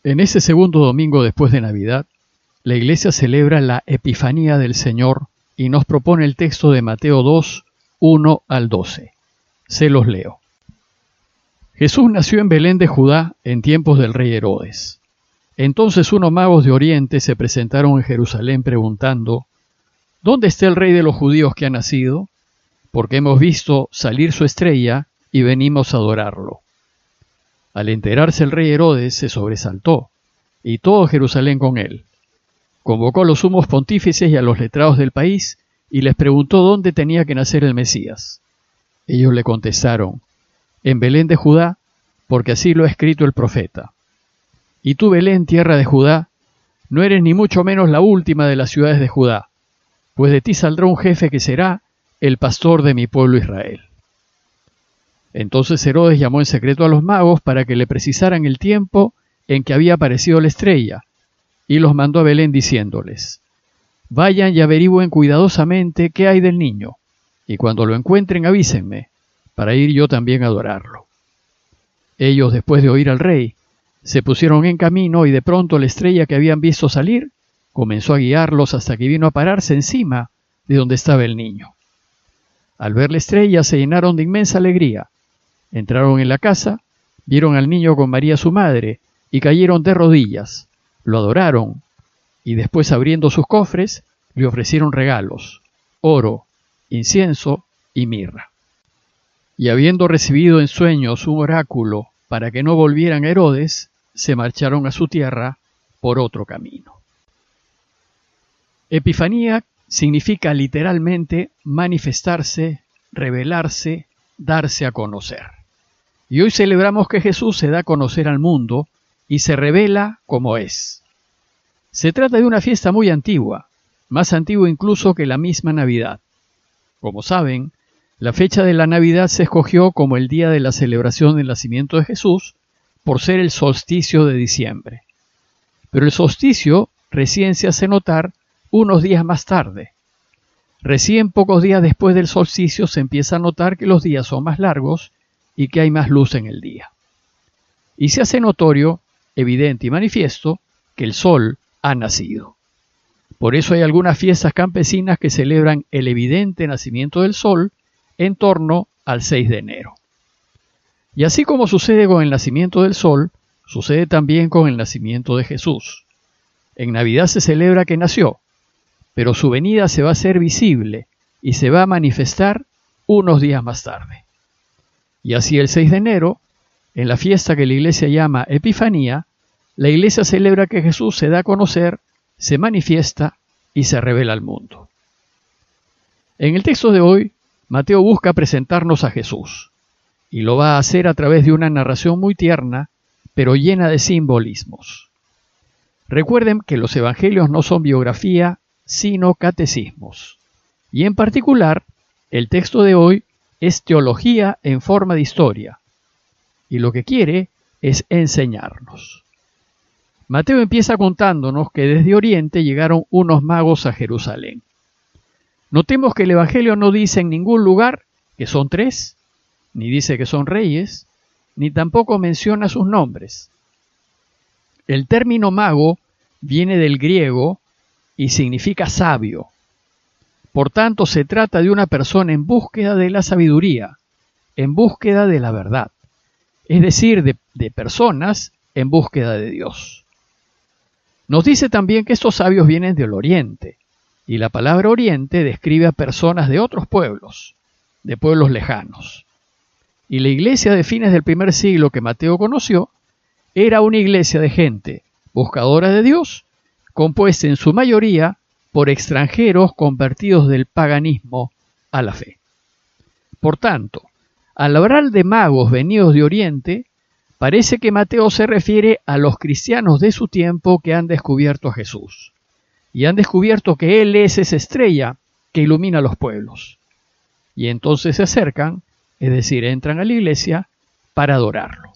En ese segundo domingo después de Navidad, la Iglesia celebra la Epifanía del Señor y nos propone el texto de Mateo 2, 1 al 12. Se los leo. Jesús nació en Belén de Judá en tiempos del rey Herodes. Entonces unos magos de Oriente se presentaron en Jerusalén preguntando: ¿Dónde está el rey de los judíos que ha nacido? Porque hemos visto salir su estrella y venimos a adorarlo. Al enterarse el rey Herodes se sobresaltó, y todo Jerusalén con él. Convocó a los sumos pontífices y a los letrados del país, y les preguntó dónde tenía que nacer el Mesías. Ellos le contestaron: en Belén de Judá, porque así lo ha escrito el profeta. Y tú, Belén, tierra de Judá, no eres ni mucho menos la última de las ciudades de Judá, pues de ti saldrá un jefe que será el pastor de mi pueblo Israel. Entonces Herodes llamó en secreto a los magos para que le precisaran el tiempo en que había aparecido la estrella, y los mandó a Belén diciéndoles: vayan y averigüen cuidadosamente qué hay del niño, y cuando lo encuentren avísenme, para ir yo también a adorarlo. Ellos, después de oír al rey, se pusieron en camino, y de pronto la estrella que habían visto salir comenzó a guiarlos hasta que vino a pararse encima de donde estaba el niño. Al ver la estrella se llenaron de inmensa alegría. Entraron en la casa, vieron al niño con María su madre, y cayeron de rodillas, lo adoraron, y después, abriendo sus cofres, le ofrecieron regalos: oro, incienso y mirra. Y habiendo recibido en sueños un oráculo para que no volvieran a Herodes, se marcharon a su tierra por otro camino. Epifanía significa literalmente manifestarse, revelarse, darse a conocer. Y hoy celebramos que Jesús se da a conocer al mundo y se revela como es. Se trata de una fiesta muy antigua, más antigua incluso que la misma Navidad. Como saben, la fecha de la Navidad se escogió como el día de la celebración del nacimiento de Jesús por ser el solsticio de diciembre. Pero el solsticio recién se hace notar unos días más tarde. Recién pocos días después del solsticio se empieza a notar que los días son más largos y que hay más luz en el día. Y se hace notorio, evidente y manifiesto que el sol ha nacido. Por eso hay algunas fiestas campesinas que celebran el evidente nacimiento del sol en torno al 6 de enero. Y así como sucede con el nacimiento del sol, sucede también con el nacimiento de Jesús. En Navidad se celebra que nació, pero su venida se va a hacer visible y se va a manifestar unos días más tarde. Y así el 6 de enero, en la fiesta que la Iglesia llama Epifanía, la Iglesia celebra que Jesús se da a conocer, se manifiesta y se revela al mundo. En el texto de hoy, Mateo busca presentarnos a Jesús, y lo va a hacer a través de una narración muy tierna, pero llena de simbolismos. Recuerden que los evangelios no son biografía, sino catecismos. Y en particular, el texto de hoy es teología en forma de historia, y lo que quiere es enseñarnos. Mateo empieza contándonos que desde Oriente llegaron unos magos a Jerusalén. Notemos que el Evangelio no dice en ningún lugar que son 3, ni dice que son reyes, ni tampoco menciona sus nombres. El término mago viene del griego y significa sabio. Por tanto, se trata de una persona en búsqueda de la sabiduría, en búsqueda de la verdad, es decir, de personas en búsqueda de Dios. Nos dice también que estos sabios vienen del Oriente, y la palabra Oriente describe a personas de otros pueblos, de pueblos lejanos. Y la iglesia de fines del primer siglo que Mateo conoció era una iglesia de gente buscadora de Dios, compuesta en su mayoría por extranjeros convertidos del paganismo a la fe. Por tanto, al hablar de magos venidos de Oriente, parece que Mateo se refiere a los cristianos de su tiempo que han descubierto a Jesús, y han descubierto que Él es esa estrella que ilumina a los pueblos. Y entonces se acercan, es decir, entran a la iglesia para adorarlo.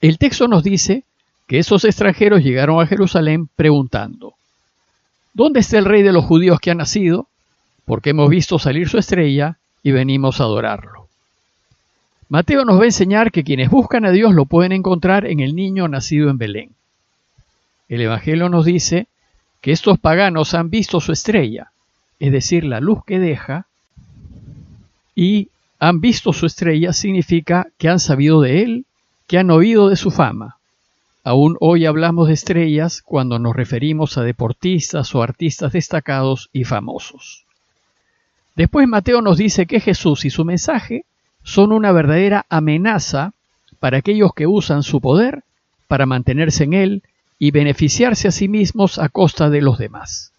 El texto nos dice que esos extranjeros llegaron a Jerusalén preguntando: ¿dónde está el rey de los judíos que ha nacido? Porque hemos visto salir su estrella y venimos a adorarlo. Mateo nos va a enseñar que quienes buscan a Dios lo pueden encontrar en el niño nacido en Belén. El Evangelio nos dice que estos paganos han visto su estrella, es decir, la luz que deja, y han visto su estrella significa que han sabido de él, que han oído de su fama. Aún hoy hablamos de estrellas cuando nos referimos a deportistas o artistas destacados y famosos. Después Mateo nos dice que Jesús y su mensaje son una verdadera amenaza para aquellos que usan su poder para mantenerse en él y beneficiarse a sí mismos a costa de los demás.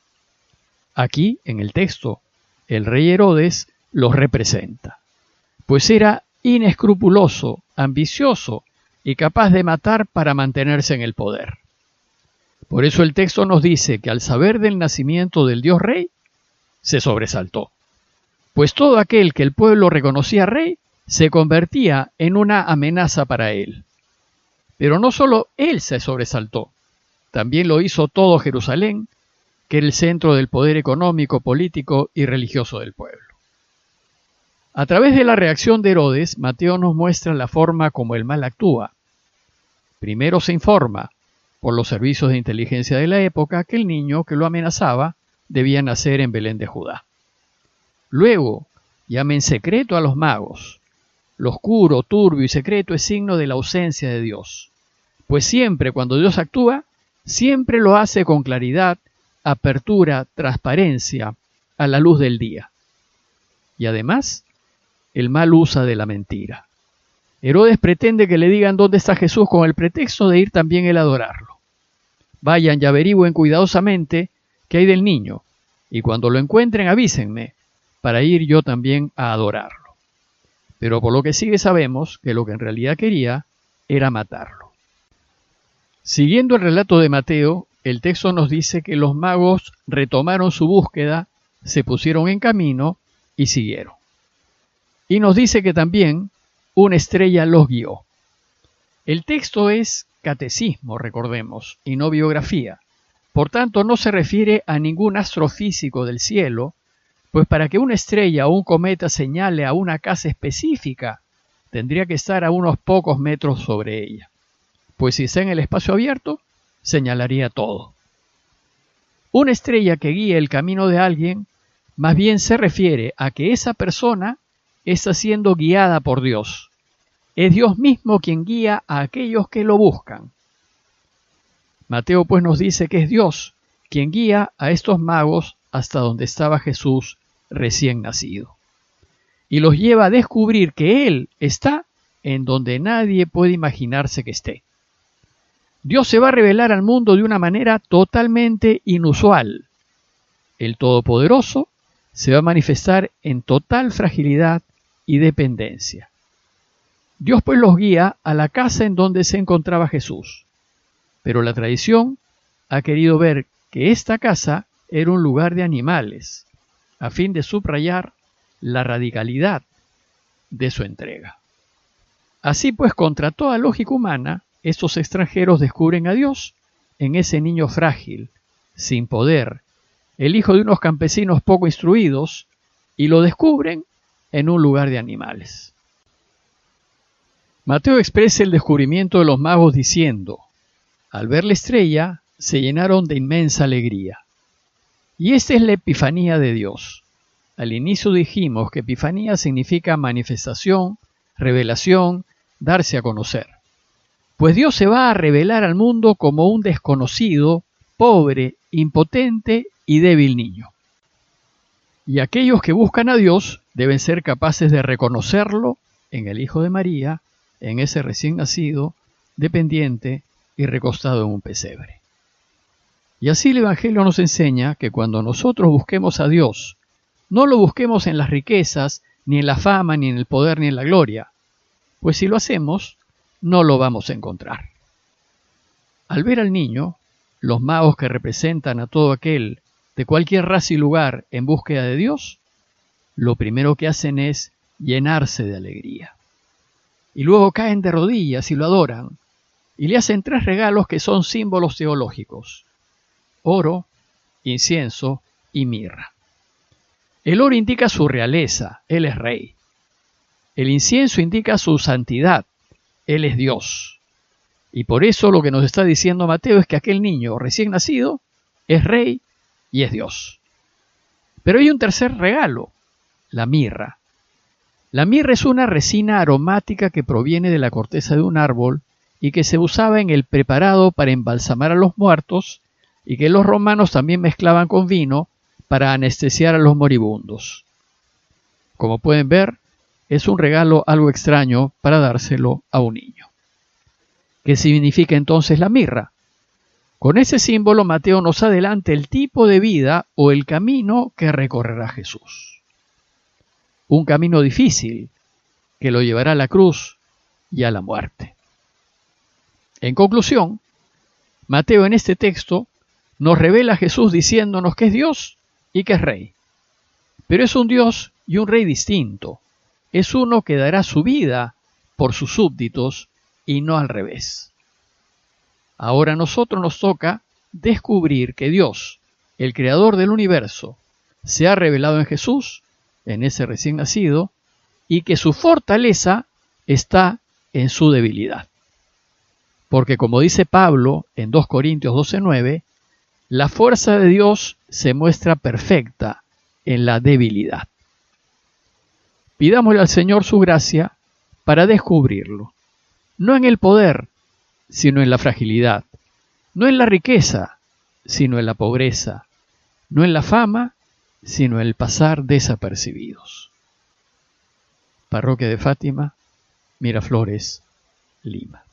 Aquí, en el texto, el rey Herodes los representa, pues era inescrupuloso, ambicioso y capaz de matar para mantenerse en el poder. Por eso el texto nos dice que al saber del nacimiento del Dios Rey, se sobresaltó, pues todo aquel que el pueblo reconocía rey se convertía en una amenaza para él. Pero no solo él se sobresaltó, también lo hizo todo Jerusalén, que era el centro del poder económico, político y religioso del pueblo. A través de la reacción de Herodes, Mateo nos muestra la forma como el mal actúa. Primero se informa, por los servicios de inteligencia de la época, que el niño que lo amenazaba debía nacer en Belén de Judá. Luego, llama en secreto a los magos. Lo oscuro, turbio y secreto es signo de la ausencia de Dios, pues siempre cuando Dios actúa, siempre lo hace con claridad, apertura, transparencia, a la luz del día. Y además, el mal usa de la mentira. Herodes pretende que le digan dónde está Jesús con el pretexto de ir también él a adorarlo. Vayan y averigüen cuidadosamente qué hay del niño, y cuando lo encuentren avísenme, para ir yo también a adorarlo. Pero por lo que sigue sabemos que lo que en realidad quería era matarlo. Siguiendo el relato de Mateo, el texto nos dice que los magos retomaron su búsqueda, se pusieron en camino y siguieron. Y nos dice que también una estrella los guió. El texto es catecismo, recordemos, y no biografía. Por tanto, no se refiere a ningún astrofísico del cielo, pues para que una estrella o un cometa señale a una casa específica, tendría que estar a unos pocos metros sobre ella. Pues si está en el espacio abierto, señalaría todo. Una estrella que guíe el camino de alguien, más bien se refiere a que esa persona está siendo guiada por Dios. Es Dios mismo quien guía a aquellos que lo buscan. Mateo pues nos dice que es Dios quien guía a estos magos hasta donde estaba Jesús recién nacido. Y los lleva a descubrir que Él está en donde nadie puede imaginarse que esté. Dios se va a revelar al mundo de una manera totalmente inusual. El Todopoderoso se va a manifestar en total fragilidad y dependencia. Dios pues los guía a la casa en donde se encontraba Jesús. Pero la tradición ha querido ver que esta casa era un lugar de animales, a fin de subrayar la radicalidad de su entrega. Así pues, contra toda lógica humana, estos extranjeros descubren a Dios en ese niño frágil, sin poder, el hijo de unos campesinos poco instruidos, y lo descubren en un lugar de animales. Mateo expresa el descubrimiento de los magos diciendo: al ver la estrella, se llenaron de inmensa alegría. Y esta es la epifanía de Dios. Al inicio dijimos que epifanía significa manifestación, revelación, darse a conocer. Pues Dios se va a revelar al mundo como un desconocido, pobre, impotente y débil niño. Y aquellos que buscan a Dios deben ser capaces de reconocerlo en el Hijo de María, en ese recién nacido, dependiente y recostado en un pesebre. Y así el Evangelio nos enseña que cuando nosotros busquemos a Dios, no lo busquemos en las riquezas, ni en la fama, ni en el poder, ni en la gloria, pues si lo hacemos, no lo vamos a encontrar. Al ver al niño, los magos que representan a todo aquel de cualquier raza y lugar en búsqueda de Dios, lo primero que hacen es llenarse de alegría. Y luego caen de rodillas y lo adoran, y le hacen 3 regalos que son símbolos teológicos: oro, incienso y mirra. El oro indica su realeza, él es rey. El incienso indica su santidad. Él es Dios. Y por eso lo que nos está diciendo Mateo es que aquel niño recién nacido es rey y es Dios. Pero hay un tercer regalo, la mirra. La mirra es una resina aromática que proviene de la corteza de un árbol y que se usaba en el preparado para embalsamar a los muertos y que los romanos también mezclaban con vino para anestesiar a los moribundos. Como pueden ver, es un regalo algo extraño para dárselo a un niño. ¿Qué significa entonces la mirra? Con ese símbolo Mateo nos adelanta el tipo de vida o el camino que recorrerá Jesús. Un camino difícil que lo llevará a la cruz y a la muerte. En conclusión, Mateo en este texto nos revela a Jesús diciéndonos que es Dios y que es Rey. Pero es un Dios y un Rey distinto. Es uno que dará su vida por sus súbditos y no al revés. Ahora a nosotros nos toca descubrir que Dios, el creador del universo, se ha revelado en Jesús, en ese recién nacido, y que su fortaleza está en su debilidad. Porque como dice Pablo en 2 Corintios 12:9, la fuerza de Dios se muestra perfecta en la debilidad. Pidámosle al Señor su gracia para descubrirlo, no en el poder, sino en la fragilidad, no en la riqueza, sino en la pobreza, no en la fama, sino en el pasar desapercibidos. Parroquia de Fátima, Miraflores, Lima.